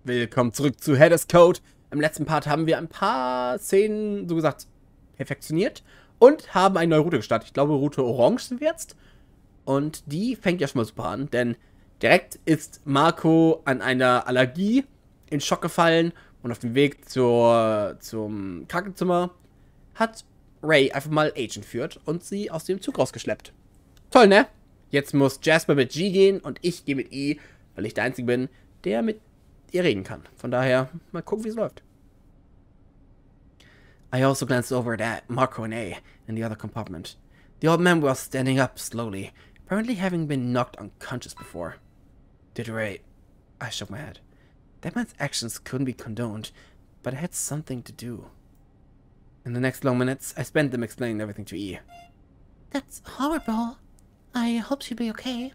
Willkommen zurück zu Hades Code. Im letzten Part haben wir ein paar Szenen, so gesagt, perfektioniert und haben eine neue Route gestartet. Ich glaube, Route Orange sind wir jetzt. Und die fängt ja schon mal super an, denn direkt ist Marco an einer Allergie in Schock gefallen und auf dem Weg zum Krankenzimmer hat Ray einfach mal Age entführt und sie aus dem Zug rausgeschleppt. Toll, ne? Jetzt muss Jasper mit G gehen und ich gehe mit E, weil ich der Einzige bin, der mit ihr reden kann. Von daher, mal gucken, wie es läuft. I also glanced over at Marco and A in the other compartment. The old man was standing up slowly, apparently having been knocked unconscious before. Did Ray... I shook my head. That man's actions couldn't be condoned, but it had something to do. In the next long minutes, I spent them explaining everything to E. That's horrible. I hope she'll be okay.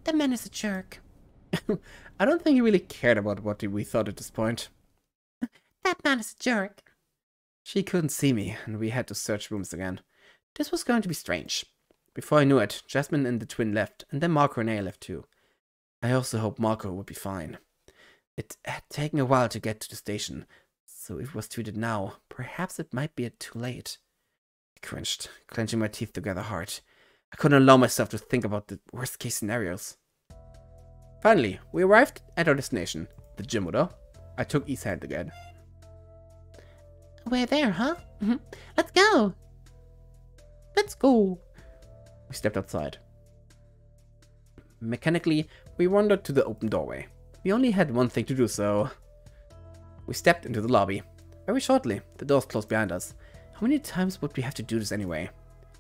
That man is a jerk. I don't think he really cared about what we thought at this point. That man is a jerk. She couldn't see me, and we had to search rooms again. This was going to be strange. Before I knew it, Jasmine and the twin left, and then Marco and A left too. I also hoped Marco would be fine. It had taken a while to get to the station, so if it was treated now, perhaps it might be too late. I cringed, clenching my teeth together hard. I couldn't allow myself to think about the worst-case scenarios. Finally, we arrived at our destination, the gym, oder? I took E's hand again. We're there, huh? Let's go. Let's go. We stepped outside. Mechanically, we wandered to the open doorway. We only had one thing to do, so... We stepped into the lobby. Very shortly, the doors closed behind us. How many times would we have to do this anyway?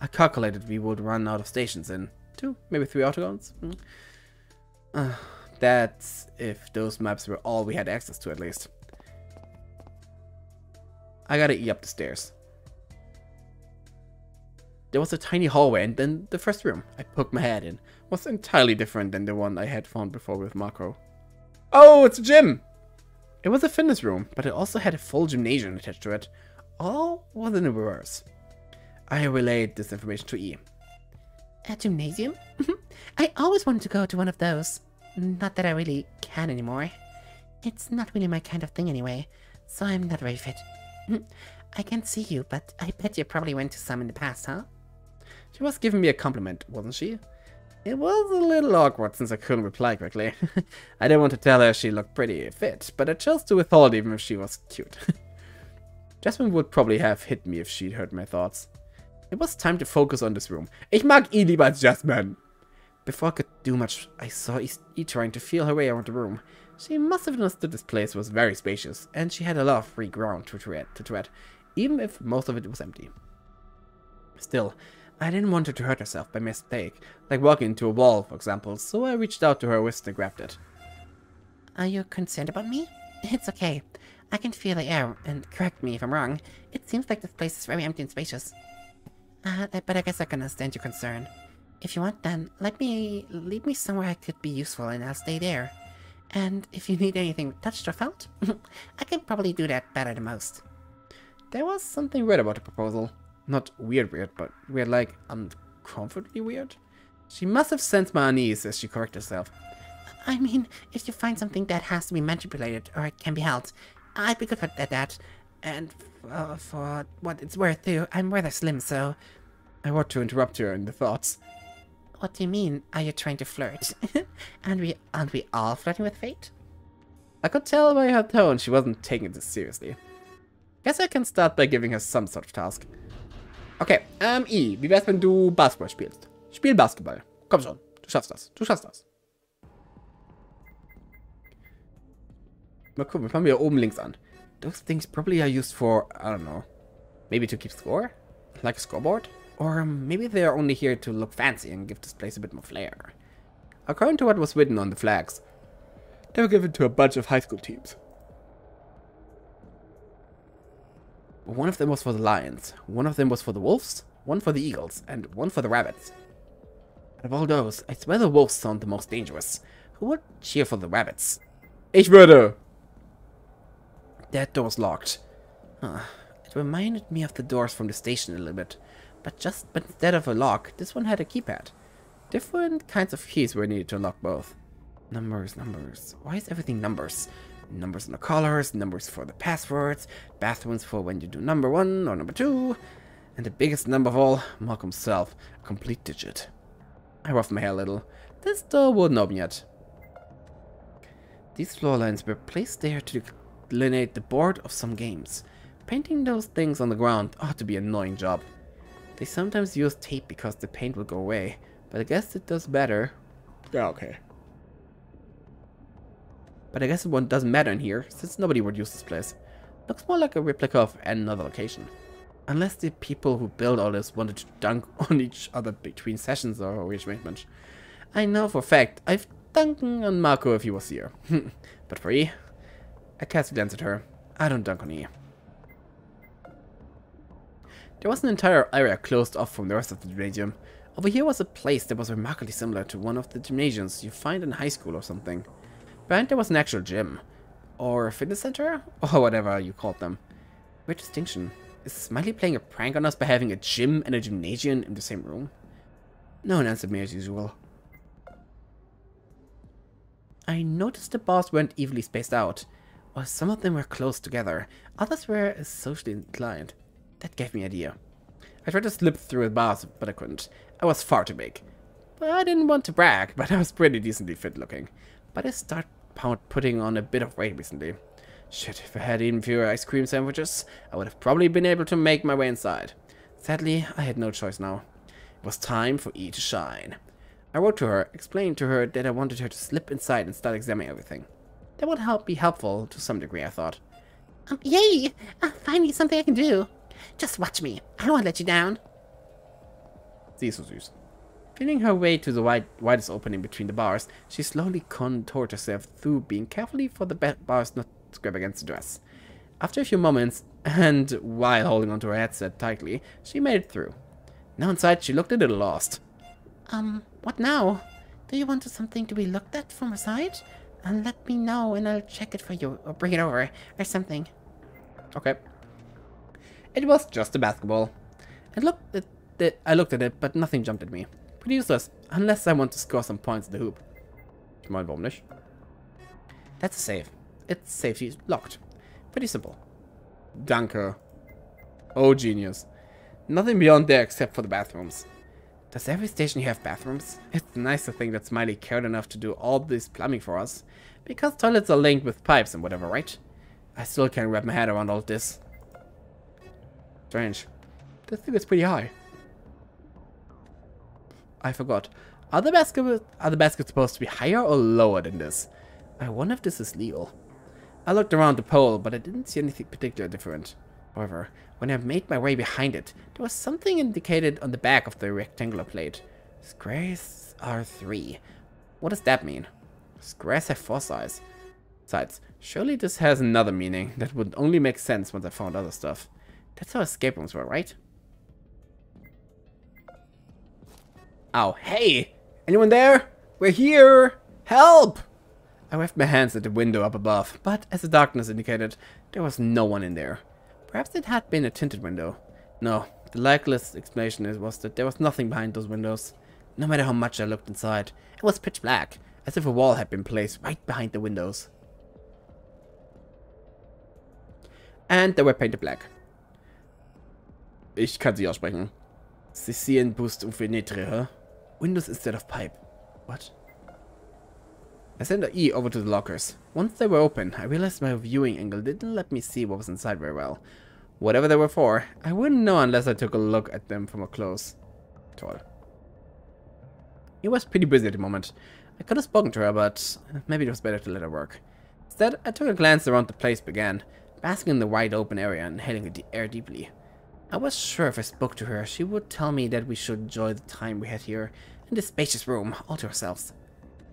I calculated we would run out of stations in 2, maybe 3 autogons. That's if those maps were all we had access to, at least. I gotta E up the stairs. There was a tiny hallway, and then the first room I poked my head in was entirely different than the one I had found before with Marco. Oh, it's a gym! It was a fitness room, but it also had a full gymnasium attached to it. All was in reverse. I relayed this information to E. A gymnasium? I always wanted to go to one of those. Not that I really can anymore. It's not really my kind of thing anyway, so I'm not very fit. I can't see you, but I bet you probably went to some in the past, huh? She was giving me a compliment, wasn't she? It was a little awkward since I couldn't reply quickly. I didn't want to tell her she looked pretty fit, but I chose to withhold even if she was cute. Jasmine would probably have hit me if she'd heard my thoughts. It was time to focus on this room. Ich mag E lieber als Jasmine. Before I could do much, I saw E trying to feel her way around the room. She must have understood this place was very spacious, and she had a lot of free ground to tread, even if most of it was empty. Still, I didn't want her to hurt herself by mistake, like walking into a wall, for example, so I reached out to her wrist and grabbed it. Are you concerned about me? It's okay. I can feel the air, and correct me if I'm wrong. It seems like this place is very empty and spacious. But I guess I can understand your concern. If you want, then lead me somewhere I could be useful, and I'll stay there. And if you need anything touched or felt, I can probably do that better than most. There was something weird about the proposal. Not weird, but weird like uncomfortably weird. She must have sensed my unease as she corrected herself. I mean, if you find something that has to be manipulated or it can be held, I'd be good at that. And for what it's worth too, I'm rather slim, so... I want to interrupt her in the thoughts. What do you mean? Are you trying to flirt? Aren't we all flirting with fate? I could tell by her tone she wasn't taking this seriously. Guess I can start by giving her some sort of task. Okay, E, wie wär's, wenn du Basketball spielst? Spiel Basketball. Komm schon, du schaffst das. Du schaffst das. Mal gucken, wir fangen hier oben links an. Those things probably are used for, I don't know, maybe to keep score? Like a scoreboard? Or maybe they are only here to look fancy and give this place a bit more flair. According to what was written on the flags, they were given to a bunch of high school teams. One of them was for the Lions, one of them was for the Wolves, one for the Eagles, and one for the Rabbits. Out of all those, I swear the Wolves sound the most dangerous. Who would cheer for the Rabbits? Ich würde! That door's locked. It reminded me of the doors from the station a little bit. But instead of a lock, this one had a keypad. Different kinds of keys were needed to unlock both. Numbers. Why is everything numbers? Numbers on the collars, numbers for the passwords, bathrooms for when you do number 1 or number 2, and the biggest number of all, Mark himself, a complete digit. I ruffed my hair a little. This door wouldn't open yet. These floor lines were placed there to delineate the board of some games. Painting those things on the ground ought to be an annoying job. They sometimes use tape because the paint will go away, but I guess it does better. Yeah, okay. But I guess it doesn't matter in here, since nobody would use this place. Looks more like a replica of another location. Unless the people who built all this wanted to dunk on each other between sessions or rearrangement. I know for a fact I've dunked on Marco if he was here. But for E, I cast a glance at her. I don't dunk on E. There was an entire area closed off from the rest of the gymnasium. Over here was a place that was remarkably similar to one of the gymnasiums you find in high school or something. Behind there was an actual gym. Or a fitness center? Or whatever you called them. Weird distinction. Is Smiley playing a prank on us by having a gym and a gymnasium in the same room? No one answered me as usual. I noticed the bars weren't evenly spaced out. While some of them were close together, others were socially inclined. That gave me an idea. I tried to slip through the bars, but I couldn't. I was far too big. But I didn't want to brag, but I was pretty decently fit looking. But I started putting on a bit of weight recently. Shit, if I had eaten fewer ice cream sandwiches, I would have probably been able to make my way inside. Sadly, I had no choice now. It was time for E to shine. I wrote to her, explained to her that I wanted her to slip inside and start examining everything. That would be helpful to some degree, I thought. Yay! Finally something I can do. Just watch me. I won't let you down. Sie ist so süß. Feeling her way to the widest opening between the bars, she slowly contoured herself through, being careful for the bars not to scrape against the dress. After a few moments, and while holding onto her headset tightly, she made it through. Now inside, she looked a little lost. What now? Do you want something to be looked at from a side? And let me know and I'll check it for you, or bring it over, or something. Okay. It was just a basketball. I looked at it, but nothing jumped at me. Pretty useless, unless I want to score some points at the hoop. Ich meine, warum nicht? That's a save. Its safety is locked. Pretty simple. Danke. Oh, genius. Nothing beyond there except for the bathrooms. Does every station have bathrooms? It's nice to think that Smiley cared enough to do all this plumbing for us. Because toilets are linked with pipes and whatever, right? I still can't wrap my head around all this. Strange. This thing is pretty high. I forgot. Are the baskets supposed to be higher or lower than this? I wonder if this is legal. I looked around the pole, but I didn't see anything particularly different. However, when I made my way behind it, there was something indicated on the back of the rectangular plate. Squares are 3. What does that mean? Squares have 4 sides. Surely this has another meaning that would only make sense once I found other stuff. That's how escape rooms were, right? Ow, hey! Anyone there? We're here! Help! I waved my hands at the window up above, but as the darkness indicated, there was no one in there. Perhaps it had been a tinted window. No, the likeliest explanation was that there was nothing behind those windows. No matter how much I looked inside, it was pitch black, as if a wall had been placed right behind the windows. And they were painted black. Ich kann sie aussprechen. Sicilien boost und fenêtre, Windows instead of pipe. What? I sent an E over to the lockers. Once they were open, I realized my viewing angle didn't let me see what was inside very well. Whatever they were for, I wouldn't know unless I took a look at them from up close. Toll. He was pretty busy at the moment. I could have spoken to her, but maybe it was better to let her work. Instead, I took a glance around the place began, basking in the wide open area and inhaling the air deeply. I was sure if I spoke to her, she would tell me that we should enjoy the time we had here, in this spacious room, all to ourselves.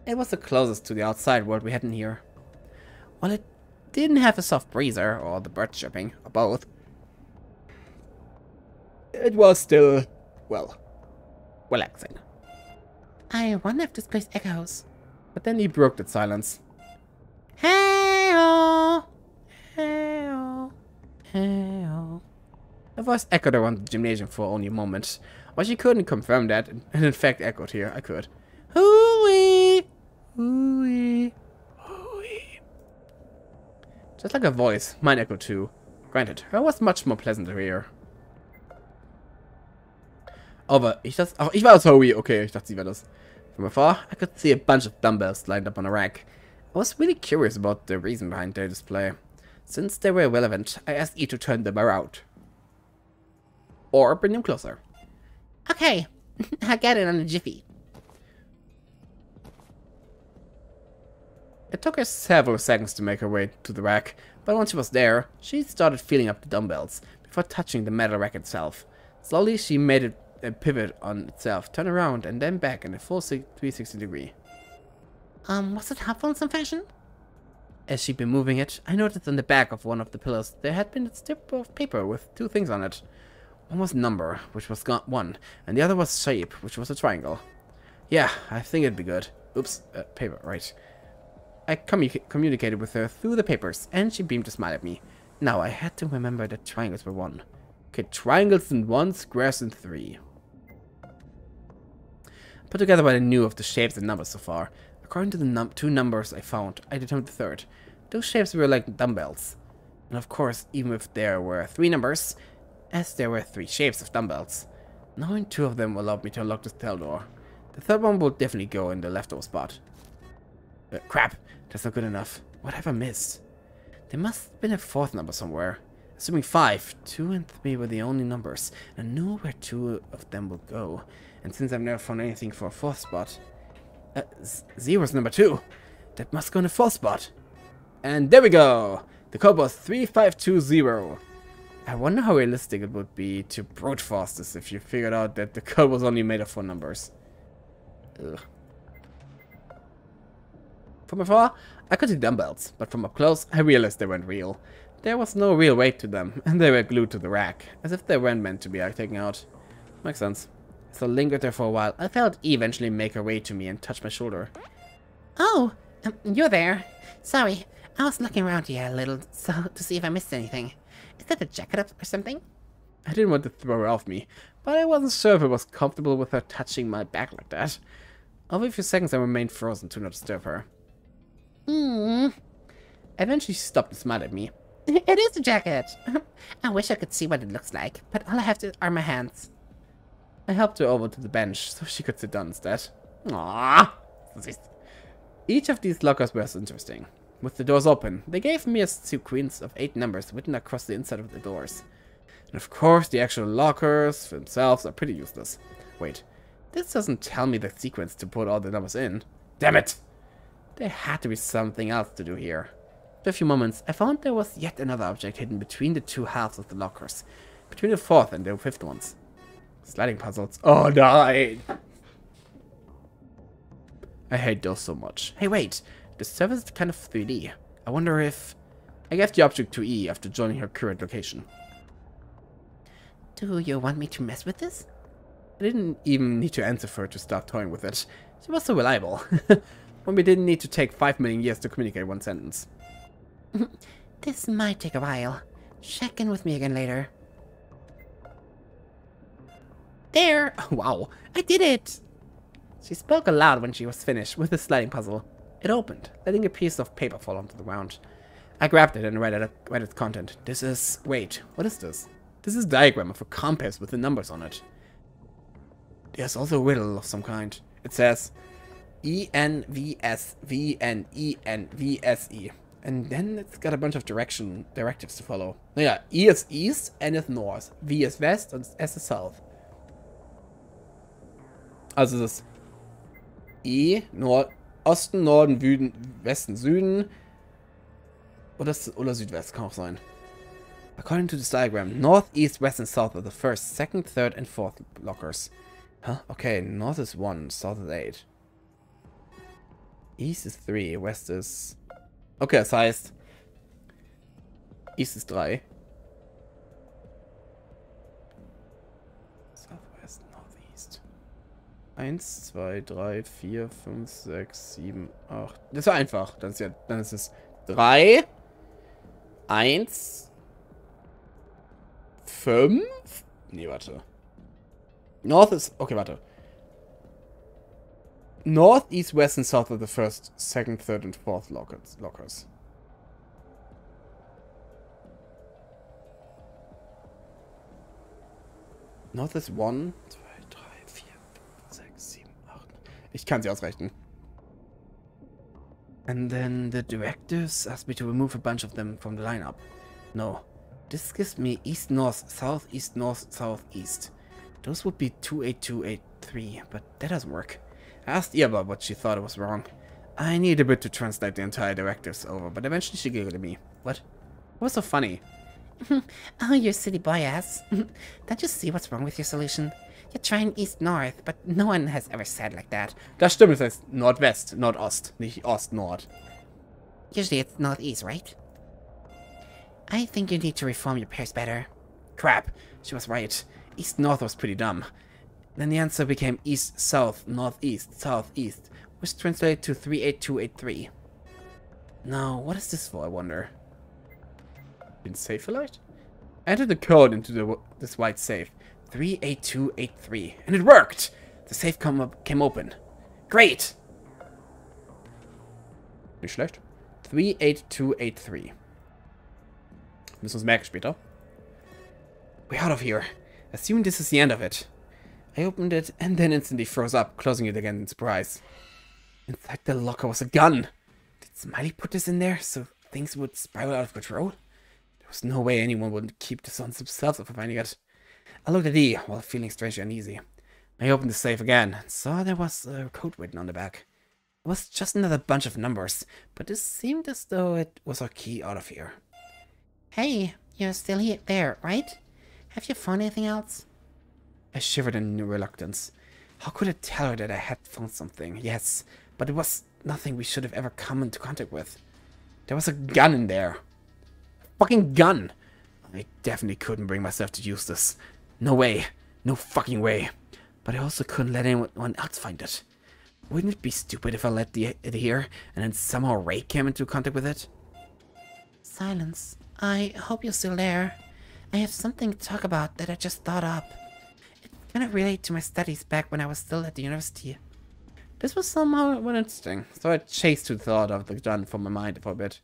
It was the closest to the outside world we had in here. While it didn't have a soft breezer, or the birds chirping, or both, it was still, well, relaxing. I wonder if this place echoes. But then he broke that silence. Hey-oh! Hey-oh! Hey-oh! The voice echoed around the gymnasium for only a moment. While she couldn't confirm that, and in fact echoed here, I could. Hooey! Hooey! Hooey! Just like a voice, mine echoed too. Granted, her was much more pleasant to hear. Aber ich war das Howie. Okay, ich dachte, sie war das. From afar, I could see a bunch of dumbbells lined up on a rack. I was really curious about the reason behind their display. Since they were irrelevant, I asked E to turn them around. Or bring them closer. Okay, I'll get it on a jiffy. It took her several seconds to make her way to the rack, but once she was there, she started feeling up the dumbbells before touching the metal rack itself. Slowly, she made it a pivot on itself, turn around, and then back in a full 360 degree. Was it helpful in some fashion? As she'd been moving it, I noticed on the back of one of the pillars there had been a strip of paper with two things on it. One was number, which was 1, and the other was shape, which was a triangle. Yeah, I think it'd be good. Oops, paper, right. I communicated with her through the papers, and she beamed a smile at me. Now I had to remember that triangles were 1. Okay, triangles in 1, squares in 3. Put together what I knew of the shapes and numbers so far. According to the 2 numbers I found, I determined the 3rd. Those shapes were like dumbbells. And of course, even if there were 3 numbers, as there were 3 shapes of dumbbells. Knowing 2 of them allowed me to unlock the cell door. The 3rd one will definitely go in the leftover spot. Crap, that's not good enough. What have I missed? There must have been a 4th number somewhere. Assuming 5, 2 and 3 were the only numbers, and I knew where 2 of them would go. And since I've never found anything for a 4th spot... 0's number 2. That must go in the 4th spot. And there we go! The code was 3520. I wonder how realistic it would be to brute force this if you figured out that the code was only made of 4 numbers. Ugh. From afar, I could see dumbbells, but from up close, I realized they weren't real. There was no real weight to them, and they were glued to the rack, as if they weren't meant to be taken out. Makes sense. As I lingered there for a while, I felt E eventually make her way to me and touch my shoulder. Oh, you're there. Sorry, I was looking around here a little to see if I missed anything. Is that a jacket up or something? I didn't want to throw her off me, but I wasn't sure if I was comfortable with her touching my back like that. Over a few seconds I remained frozen to not disturb her. Eventually she stopped and smiled at me. It is a jacket. I wish I could see what it looks like, but all I have to are my hands. I helped her over to the bench so she could sit down instead. Aww. Each of these lockers was interesting. With the doors open, they gave me a sequence of 8 numbers written across the inside of the doors. And of course, the actual lockers themselves are pretty useless. Wait, this doesn't tell me the sequence to put all the numbers in. Damn it! There had to be something else to do here. After a few moments, I found there was yet another object hidden between the 2 halves of the lockers. Between the 4th and the 5th ones. Sliding puzzles. Oh, no! I hate those so much. Hey, wait! The surface is kind of 3D. I wonder if... I gave the object to E after joining her current location. Do you want me to mess with this? I didn't even need to answer for her to start toying with it. She was so reliable. When we didn't need to take 5 million years to communicate one sentence. This might take a while. Check in with me again later. There! Wow, I did it! She spoke aloud when she was finished with the sliding puzzle. It opened, letting a piece of paper fall onto the ground. I grabbed it and read its content. This is... Wait, what is this? This is a diagram of a compass with the numbers on it. There's also a riddle of some kind. It says... ENVS-VNENVSE. And then it's got a bunch of directives to follow. Yeah, E is east, N is north, V is west und S ist south. Also das E, Osten, Norden, Westen, Süden. Oder Südwest, kann auch sein. According to this diagram, north, east, west and south are the 1st, 2nd, 3rd and 4th lockers. Huh? Okay, north is 1, south is 8. East is 3, west is... Okay, das heißt... East ist 3. Southwest, northeast. 1, 2, 3, 4, 5, 6, 7, 8. Das ist ja einfach. Dann ist es 3, 1, 5. Nee, warte. North ist... Okay, warte. North, east, west and south are the 1st, 2nd, 3rd and 4th lockers. North is 1, 2, 3, 4, 5, 6, 7, 8. Ich kann sie ausrechnen. And then the directives asked me to remove a bunch of them from the lineup. No. This gives me east, north, south, east, north, south, east. Those would be 28283, but that doesn't work. I asked Ia about what she thought was wrong. I needed a bit to translate the entire directives over, but eventually she giggled at me. What? What was so funny? Oh, you silly boy ass. Don't you see what's wrong with your solution? You're trying east-north, but no one has ever said like that. Das stimmt, es heißt Nordwest, Nordost, nicht Ost-Nord. Usually it's northeast, right? I think you need to reform your pairs better. Crap, she was right. East-North was pretty dumb. Then the answer became East-South, Northeast, Southeast, which translated to 38283. Now, what is this for, I wonder? Been safe vielleicht? I entered the code into this white safe. 38283. And it worked! The safe came open. Great! Nicht schlecht. 38283. Müssen wir uns merken später. We're out of here. Assuming this is the end of it. I opened it and then instantly froze up, closing it again in surprise. Inside the locker was a gun. Did Smiley put this in there so things would spiral out of control? There was no way anyone would keep this on themselves after finding it. I looked at E while feeling strangely uneasy. I opened the safe again and saw there was a code written on the back. It was just another bunch of numbers, but it seemed as though it was our key out of here. Hey, you're still here, there, right? Have you found anything else? I shivered in reluctance. How could I tell her that I had found something? Yes, but it was nothing we should have ever come into contact with. There was a gun in there. A fucking gun! I definitely couldn't bring myself to use this. No way. No fucking way. But I also couldn't let anyone else find it. Wouldn't it be stupid if I let it here, and then somehow Ray came into contact with it? Silence. I hope you're still there. I have something to talk about that I just thought up. It's gonna relate to my studies back when I was still at the university. This was somehow interesting, so I chased the thought of the gun from my mind for a bit.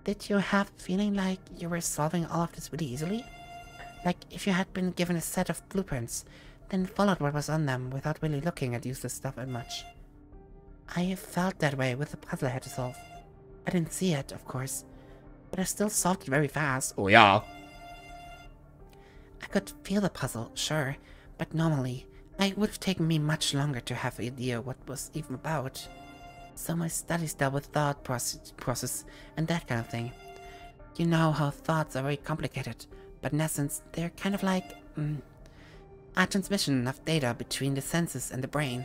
Did you have a feeling like you were solving all of this really easily? Like if you had been given a set of blueprints, then followed what was on them without really looking at useless stuff that much. I felt that way with the puzzle I had to solve. I didn't see it, of course, but I still solved it very fast. Oh yeah. I could feel the puzzle, sure, but normally, it would have taken me much longer to have an idea what was even about. So my studies dealt with thought process and that kind of thing. You know how thoughts are very complicated, but in essence, they're kind of like, a transmission of data between the senses and the brain.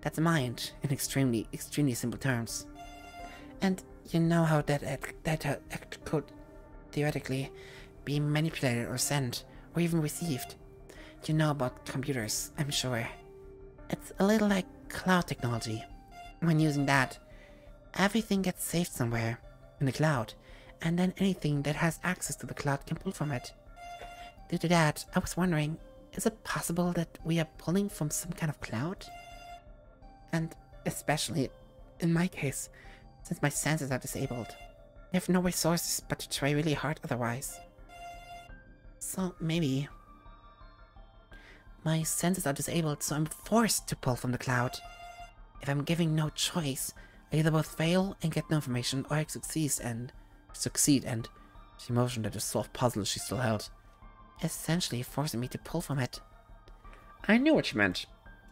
That's mind, in extremely simple terms. And you know how that data could, theoretically, be manipulated or sent, or even received. You know about computers, I'm sure. It's a little like cloud technology. When using that, everything gets saved somewhere, in the cloud, and then anything that has access to the cloud can pull from it. Due to that, I was wondering, is it possible that we are pulling from some kind of cloud? And especially, in my case, since my senses are disabled, I have no resources but to try really hard otherwise. So maybe my senses are disabled, so I'm forced to pull from the cloud. If I'm given no choice, I either both fail and get no information, or I succeed and... She motioned at the soft puzzle she still held, essentially forcing me to pull from it. I knew what she meant.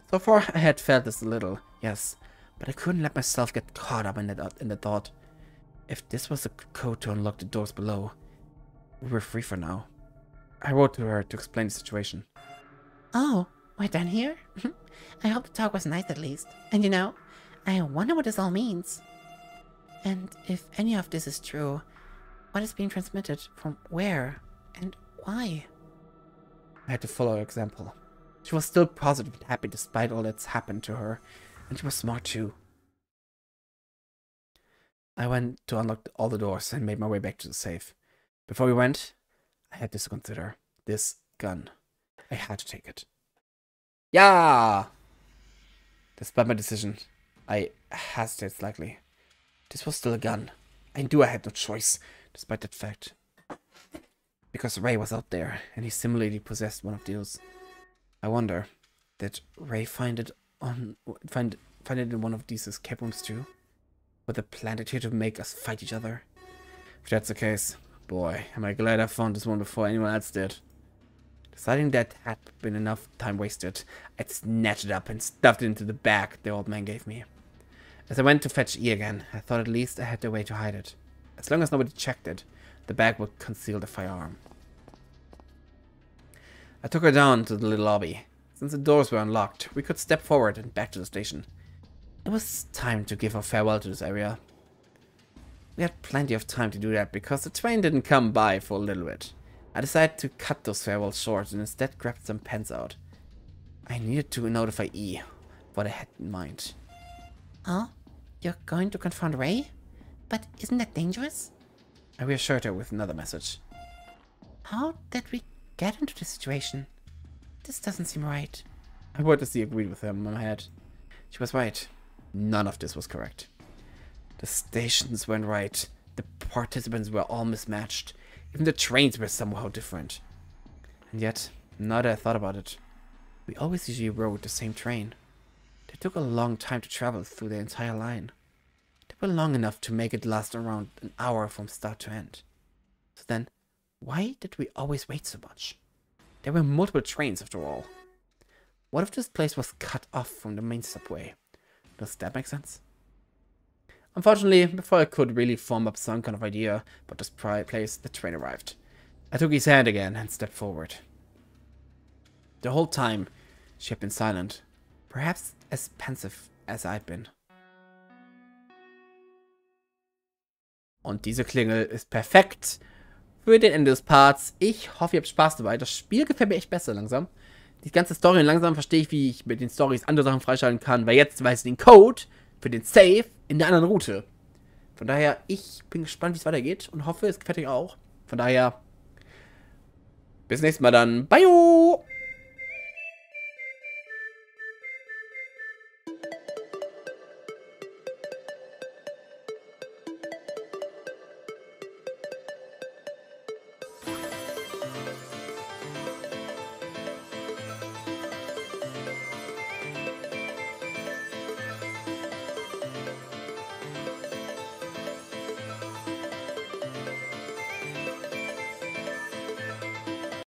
So far I had felt this a little, yes, but I couldn't let myself get caught up in the thought. If this was the code to unlock the doors below, we were free for now. I wrote to her to explain the situation. Oh, we're done here? I hope the talk was nice at least. And you know, I wonder what this all means. And if any of this is true, what is being transmitted from where and why? I had to follow her example. She was still positive and happy despite all that's happened to her, and she was smart too. I went to unlock all the doors and made my way back to the safe. Before we went, I had this to consider. This gun. I had to take it. Yeah! Despite my decision, I hesitated slightly. This was still a gun. I knew I had no choice, despite that fact. Because Ray was out there, and he similarly possessed one of those. I wonder, did Ray find it in one of these escape rooms too? Were they planted here to make us fight each other? If that's the case, boy, am I glad I found this one before anyone else did. Deciding that had been enough time wasted, I'd snatched it up and stuffed it into the bag the old man gave me. As I went to fetch E again, I thought at least I had a way to hide it. As long as nobody checked it, the bag would conceal the firearm. I took her down to the little lobby. Since the doors were unlocked, we could step forward and back to the station. It was time to give our farewell to this area. We had plenty of time to do that because the train didn't come by for a little bit. I decided to cut those farewells short and instead grabbed some pens out. I needed to notify E what I had in mind. Oh? You're going to confront Ray? But isn't that dangerous? I reassured her with another message. How did we get into this situation? This doesn't seem right. I wordlessly agreed with her in my head. She was right. None of this was correct. The stations weren't right. The participants were all mismatched. Even the trains were somehow different. And yet, now that I thought about it, we always usually rode the same train. They took a long time to travel through the entire line. They were long enough to make it last around an hour from start to end. So then, why did we always wait so much? There were multiple trains after all. What if this place was cut off from the main subway? Does that make sense? Unfortunately, before I could really form up some kind of idea about this place, the train arrived. I took his hand again and stepped forward. The whole time, she had been silent, perhaps as pensive as I'd been. Und diese Klingel ist perfekt für den Ende des Parts. Ich hoffe, ihr habt Spaß dabei. Das Spiel gefällt mir echt besser langsam. Die ganze Story, langsam verstehe ich, wie ich mit den Stories andere Sachen freischalten kann, weil jetzt weiß ich den Code für den Save in der anderen Route. Von daher, ich bin gespannt, wie es weitergeht und hoffe, es gefällt euch auch. Von daher, bis nächstes Mal dann. Bye!